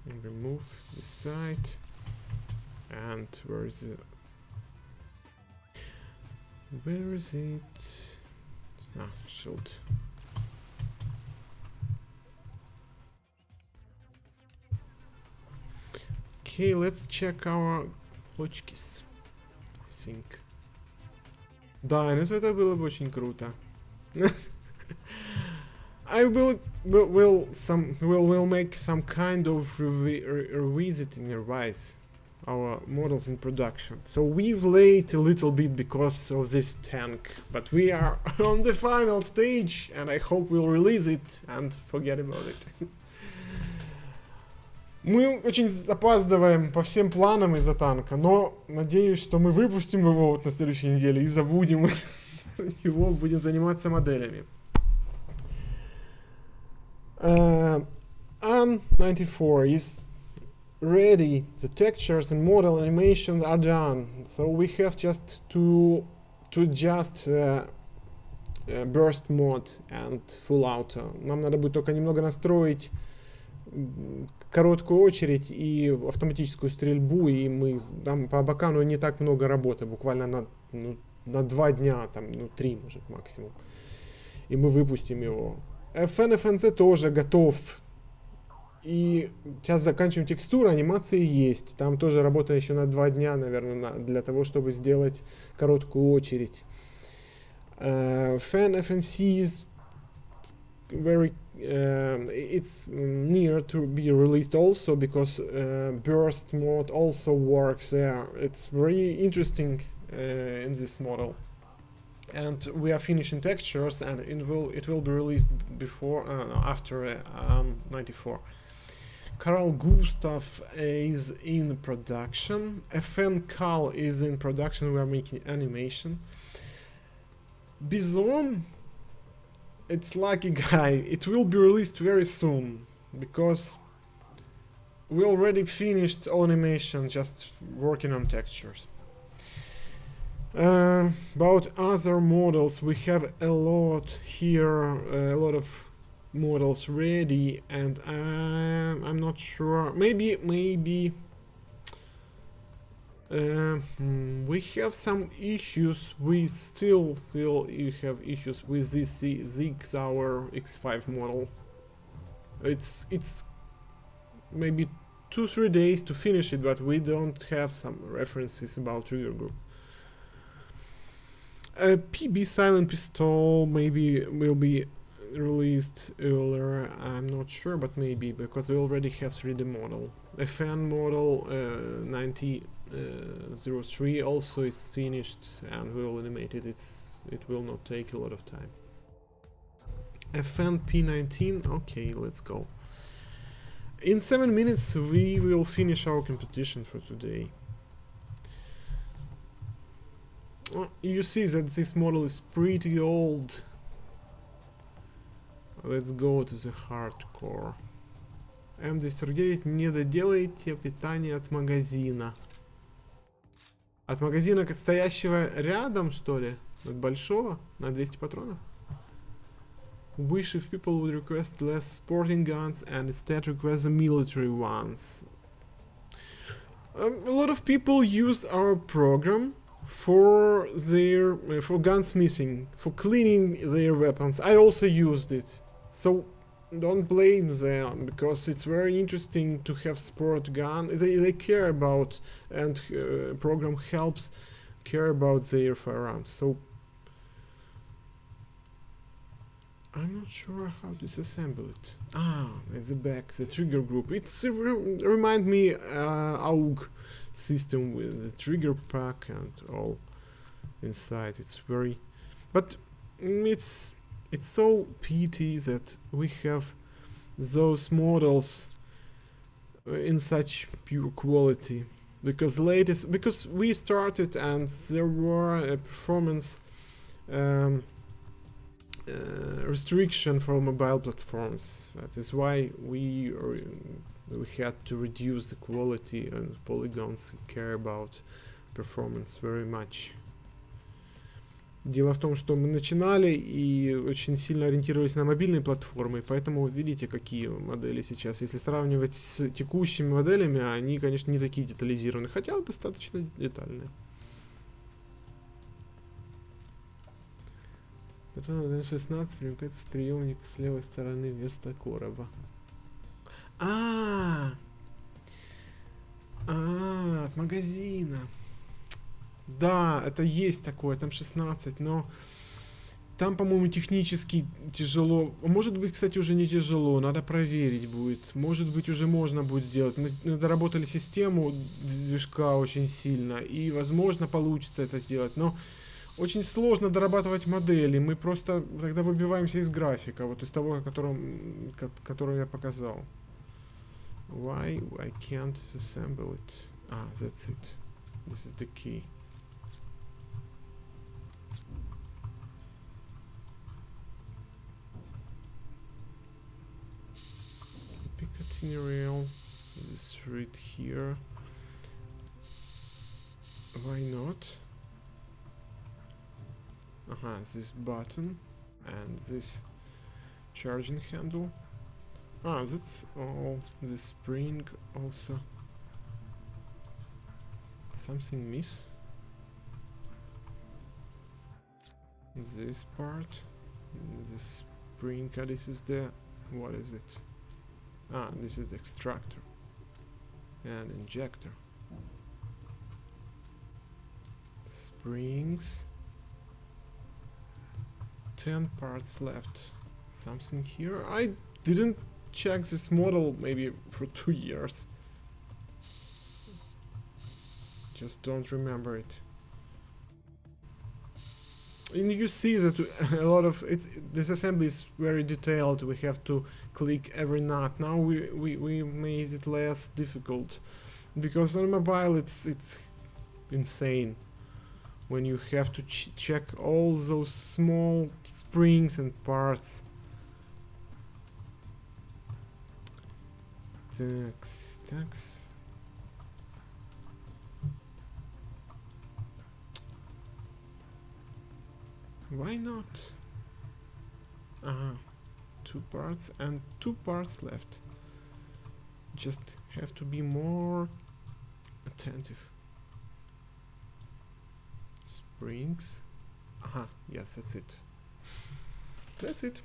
And remove this side. And where is it? Where is it? Ah, shield. Okay, let's check our hotkeys. I think. Да, это было бы очень круто. I will make some kind of revisiting revise our models in production. So we've late a little bit because of this tank, but we are on the final stage, and I hope we'll release it and forget about it. Мы очень опаздываем по всем планам из-за танка, но надеюсь, что мы выпустим его вот на следующей неделе и забудем его, будем заниматься моделями. An-94 is ready. The textures and model animations are done, so we have just to adjust burst mode and full auto. Нам надо будет только немного настроить короткую очередь и автоматическую стрельбу, и мы там по Абакану не так много работы, буквально на 2 дня, там, 3 может максимум, и мы выпустим его. FNFNC тоже готов, и сейчас заканчиваем текстуру, анимации есть, там тоже работа еще на 2 дня, наверное, для того, чтобы сделать короткую очередь. FNFNC is very it's near to be released also, because burst mode also works there. It's very interesting in this model, and we are finishing textures, and it will be released before after 94. Carl Gustav is in production. FN Cal is in production. We are making animation. Bison, it's lucky guy. It will be released very soon, because we already finished all animation, just working on textures. About other models, we have a lot here, a lot of models ready, and I'm not sure. Maybe we have some issues. We still have issues with this Ziggs our X5 model. It's maybe 2-3 days to finish it, but we don't have some references about trigger group. PB Silent Pistol maybe will be released earlier, I'm not sure, but maybe, because we already have 3D model. FN model 9003 also is finished, and we will animate it. It will not take a lot of time. FN P19, okay, let's go. In 7 minutes we will finish our competition for today. You see that this model is pretty old. Let's go to the hardcore. М249, не доделайте питание от магазина. От магазина, стоящего рядом, что ли? От большого? На 200 патронов? Wish if people would request less sporting guns and instead request the military ones. A lot of people use our program for their for gunsmithing, for cleaning their weapons. I also used it, so don't blame them, because it's very interesting to have sport gun. They care about, and program helps care about their firearms. So I'm not sure how to disassemble it. Ah, at the back, the trigger group. It's remind me AUG system with the trigger pack and all inside. It's very, but it's so pity that we have those models in such pure quality, because we started and there were a performance restriction for mobile platforms. That is why we had to reduce the quality, and polygons care about performance very much. Дело в том, что мы начинали и очень сильно ориентировались на мобильные платформы, поэтому видите, какие модели сейчас. Если сравнивать с текущими моделями, они, конечно, не такие детализированные, хотя достаточно детальные. Потом на 16 примыкается приемник с левой стороны вместо короба. От магазина. Да, это есть такое, там 16, но там, по-моему, технически тяжело. Может быть, кстати, уже не тяжело, надо проверить будет. Может быть, уже можно будет сделать. Мы доработали систему движка очень сильно, и, возможно, получится это сделать, но очень сложно дорабатывать модели. Мы просто тогда выбиваемся из графика, вот из того, который я показал. Why I can't disassemble it? That's it. This is the key. Picatinny rail. This right here. Why not? This button and this charging handle. That's all. The spring also. Something miss. This part. The spring. This is the. What is it? This is the extractor and injector. Springs. 10 parts left. Something here. I didn't check this model maybe for 2 years. Just don't remember it. And you see that a lot of this assembly is very detailed. We have to click every nut. Now we made it less difficult, because on mobile it's insane when you have to check all those small springs and parts. Tax. Why not? 2 parts and 2 parts left. Just have to be more attentive. Springs. Yes, that's it. That's it.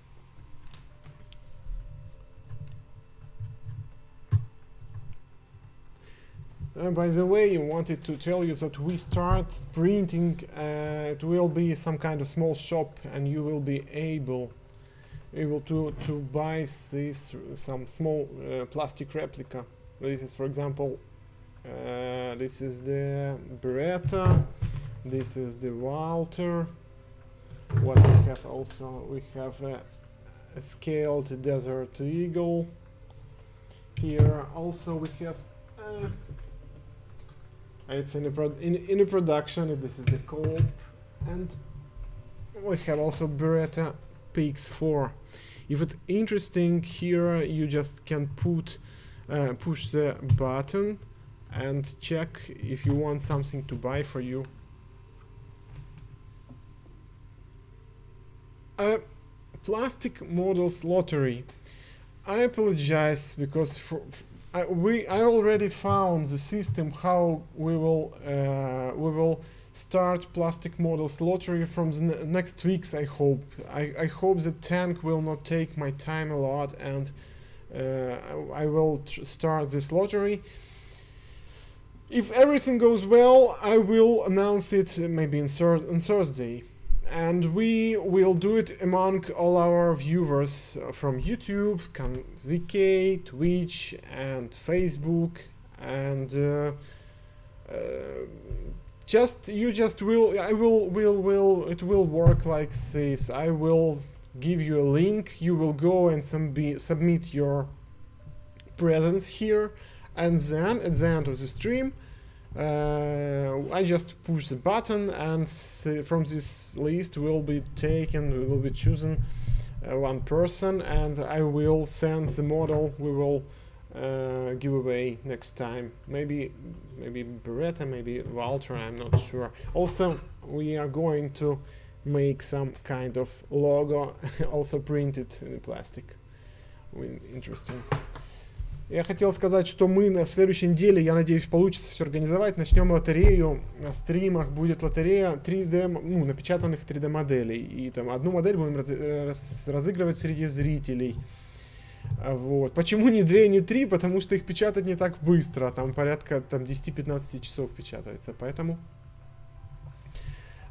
By the way, I wanted to tell you that we start printing. It will be some kind of small shop, and you will be able to buy some small plastic replica. This is, for example, this is the Beretta. This is the Walter. What we have also, we have a scaled Desert Eagle. Here also we have. It's in a production. This is the Cope, and we have also Beretta PX4. If it's interesting, here you just can push the button and check if you want something to buy for you. Plastic models lottery. I apologize because I already found the system how we will start plastic models lottery from the next weeks. I hope. I hope the tank will not take my time a lot, and I will start this lottery. If everything goes well, I will announce it maybe on Thursday. And we will do it among all our viewers from YouTube, VK, Twitch, and Facebook, and you just will, it will work like this. I will give you a link, you will go and submit your presence here, and then at the end of the stream, I just push the button, and from this list will be chosen one person, and I will send the model we will give away next time. Maybe Beretta, maybe Walter, I'm not sure. Also, we are going to make some kind of logo, also printed in plastic. Interesting. Я хотел сказать, что мы на следующей неделе, я надеюсь, получится все организовать, начнем лотерею. На стримах будет лотерея 3D, ну, напечатанных 3D моделей. И там одну модель будем разыгрывать среди зрителей. Вот. Почему не 2, не 3? Потому что их печатать не так быстро. Там порядка 10-15 часов печатается. Поэтому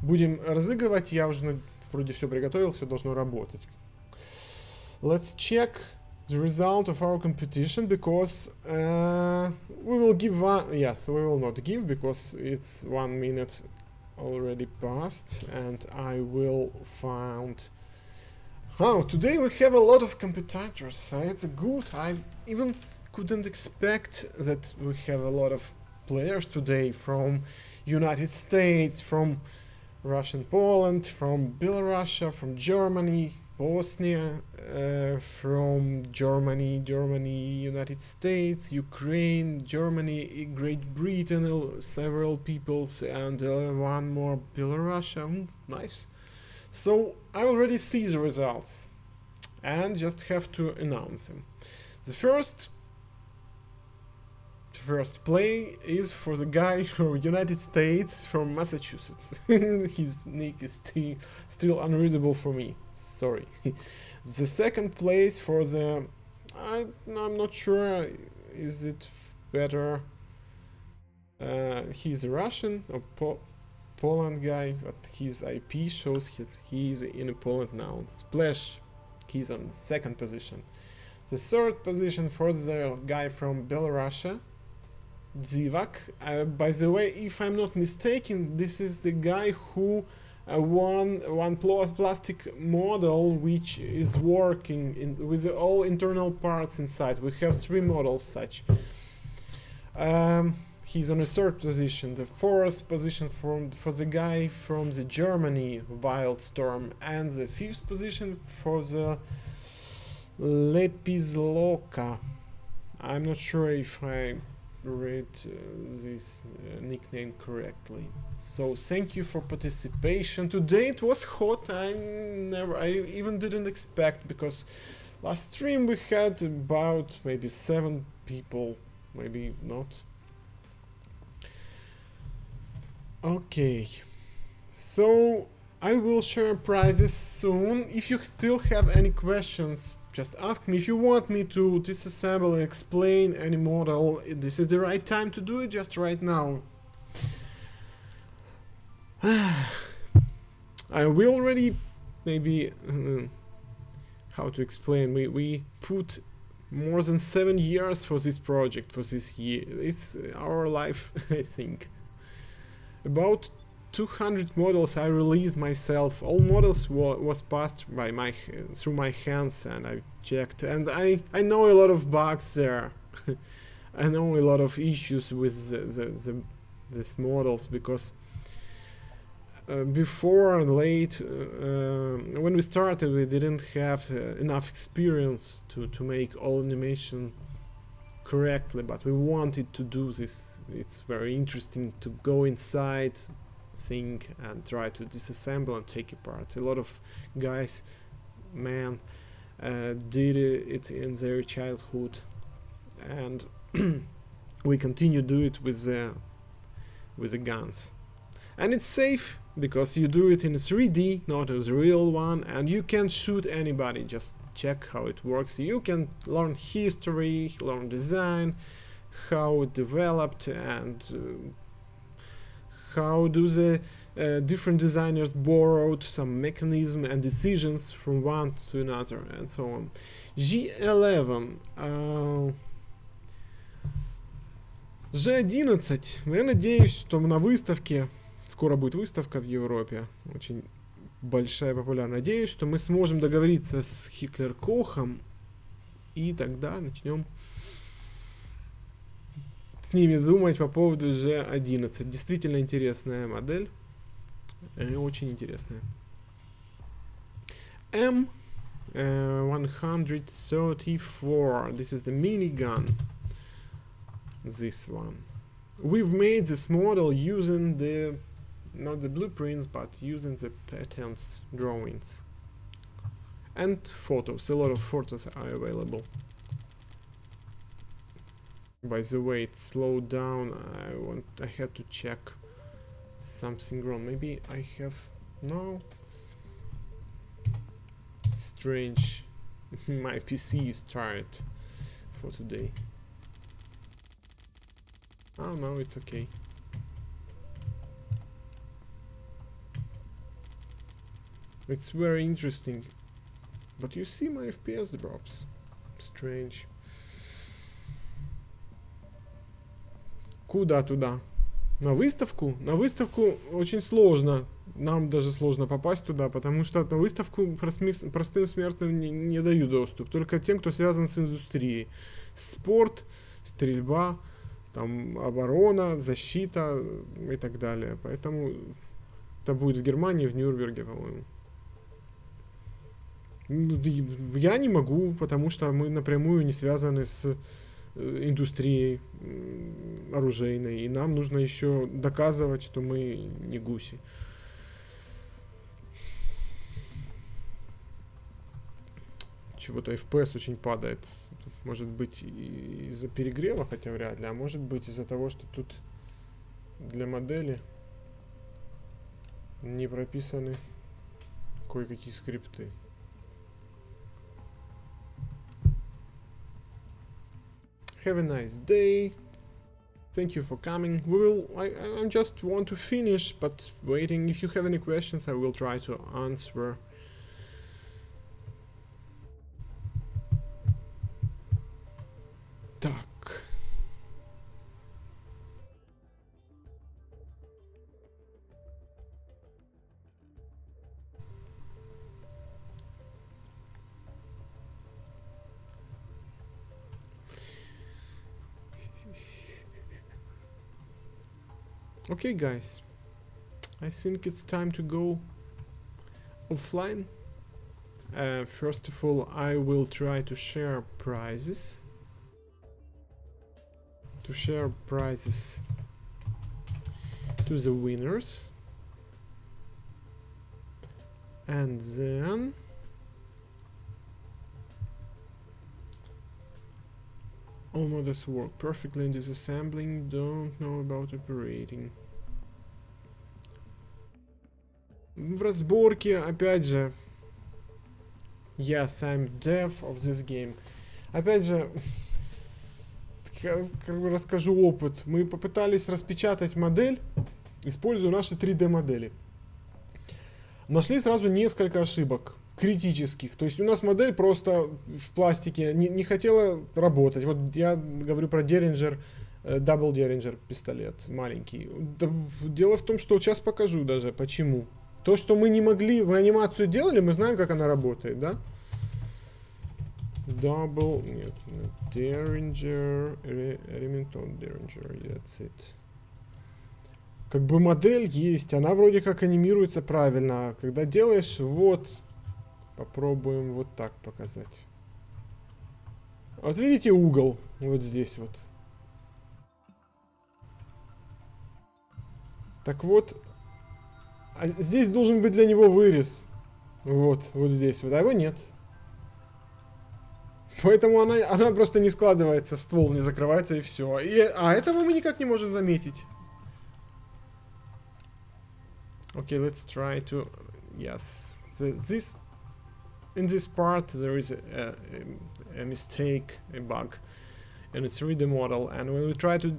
будем разыгрывать. Я уже вроде все приготовил, все должно работать. Let's check the result of our competition, because we will give one. Yes, we will not give because it's 1 minute already passed, and I will find. Oh, today we have a lot of competitors. It's good. I even couldn't expect that we have a lot of players today from United States, from Russian Poland, from Belarus, from Germany, Bosnia, from Germany, United States, Ukraine, Germany, Great Britain, several peoples, and one more Belarus. Nice. So I already see the results and just have to announce them. The first play is for the guy from United States, from Massachusetts. His nick is still unreadable for me, sorry. The second place for the, I'm not sure, is it better, he's a Russian or Poland guy, but his IP shows he's in Poland now. Splash, he's on second position. The third position for the guy from Belarus, Zivak. By the way, if I'm not mistaken, this is the guy who won one plastic model which is working with all internal parts inside. We have 3 models such. He's on a third position. The fourth position for the guy from the Germany Wildstorm, and the fifth position for the Lepizloka. I'm not sure if I read this nickname correctly. So thank you for participation. Today it was hot. I even didn't expect, because last stream we had about maybe 7 people, maybe not. Okay, so I will share prizes soon. If you still have any questions, just ask me. If you want me to disassemble and explain any model, this is the right time to do it, just right now. I will already, maybe, how to explain, we put more than 7 years for this project, for this year. It's our life, I think. About 200 models I released myself. All models was passed by through my hands, and I checked, and I know a lot of bugs there. I know a lot of issues with these models, because before and late, when we started, we didn't have enough experience to make all animation correctly, but we wanted to do this. It's very interesting to go inside, think, and try to disassemble and take apart. A lot of guys, did it in their childhood, and we continue to do it with the guns. And it's safe, because you do it in 3D, not a real one, and you can shoot anybody. Just check how it works. You can learn history, learn design, how it developed, and how do the different designers borrowed some mechanism and decisions from one to another, and so on. G11. G11. Я надеюсь, что на выставке Скоро будет выставка в Европе. Очень большая, популярная. Надеюсь, что мы сможем договориться с Хиклер Кохом. И тогда начнем с ними думать по поводу G11. Действительно интересная модель. Очень интересная. M134. This is the minigun. This one. We've made this model using the not the blueprints, but using the patents drawings and photos. A lot of photos are available. By the way, it slowed down. I had to check something wrong. Maybe I have no. Strange. My PC is tired for today. Oh no, it's okay. It's very interesting. But you see my FPS drops. Strange. Куда туда? На выставку? На выставку очень сложно. Нам даже сложно попасть туда, потому что на выставку простым смертным не дают доступ. Только тем, кто связан с индустрией. Спорт, стрельба, там оборона, защита и так далее. Поэтому это будет в Германии, в Нюрнберге, по-моему. Я не могу, потому что мы напрямую не связаны с индустрией оружейной, и нам нужно еще доказывать, что мы не гуси. Чего-то FPS очень падает. Может быть из-за перегрева, хотя вряд ли, а может быть из-за того, что тут для модели не прописаны кое-какие скрипты. Have a nice day. Thank you for coming. I just want to finish, but waiting. If you have any questions, I will try to answer. Так. Okay, guys, I think it's time to go offline. First of all, I will try to share prizes. To share prizes to the winners. And then all models work perfectly in disassembling, don't know about operating. В разборке, опять же, yes, I'm dev of this game. Опять же, как бы расскажу опыт. Мы попытались распечатать модель, используя наши 3D модели. Нашли сразу несколько ошибок критических. То есть у нас модель просто в пластике не хотела работать. Вот я говорю про Derringer, Double Derringer пистолет маленький. Дело в том, что сейчас покажу даже почему. То, что мы не могли, мы анимацию делали, мы знаем, как она работает, да? Double, нет, Derringer, Remington Derringer, that's it. Как бы модель есть, она вроде как анимируется правильно. Когда делаешь, вот, попробуем вот так показать. Вот видите угол, вот здесь вот. Так вот, а здесь должен быть для него вырез. Вот, вот здесь вот, а его нет. Поэтому она просто не складывается, ствол не закрывается и все. А этого мы никак не можем заметить. Okay, let's try to... Yes, in this part there is a mistake, a bug. And it's 3D model, and when we try to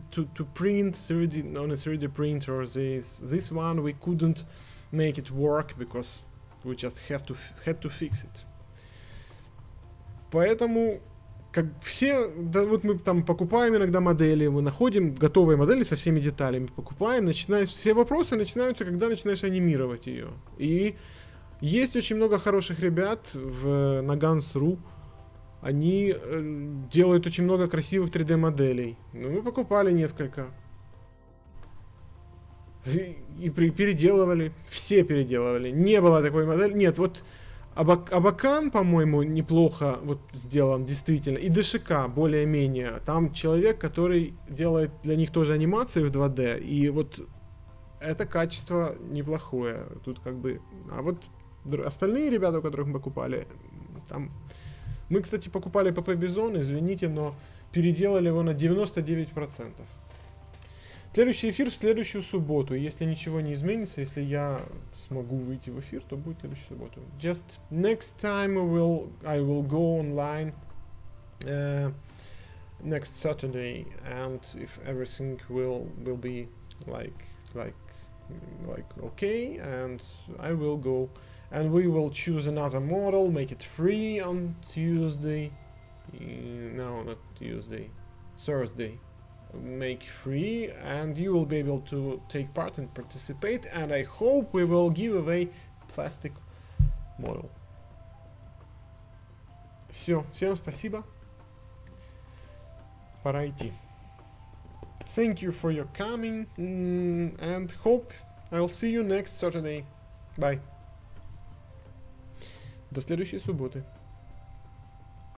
print 3D on a 3D printer, this one we couldn't make it work because we just had to fix it. Поэтому как все, да, вот мы там покупаем иногда модели, мы находим готовые модели со всеми деталями, покупаем, начинаем, все вопросы начинаются, когда начинаешь анимировать ее. И есть очень много хороших ребят на Guns.ru, они делают очень много красивых 3D моделей. Ну, мы покупали несколько. И переделывали, все переделывали. Не было такой модели. Нет, вот Абакан, по-моему, неплохо вот сделан, действительно. И ДШК более-менее. Там человек, который делает для них тоже анимации в 2D. И вот это качество неплохое. Тут как бы... А вот остальные ребята, у которых мы покупали, там... Мы, кстати, покупали ПП Бизон, извините, но переделали его на 99%. Следующий эфир в следующую субботу. Если ничего не изменится, если я смогу выйти в эфир, то будет в следующую субботу. Just next time I will go online next Saturday, and if everything will be like okay, and I will go, and we will choose another model, make it free on Tuesday. No, not Tuesday, Thursday. Make free, and you will be able to take part and participate, and I hope we will give away plastic model. Все, всем спасибо. Пора идти. Thank you for your coming, and hope I'll see you next Saturday. Bye. До следующей субботы.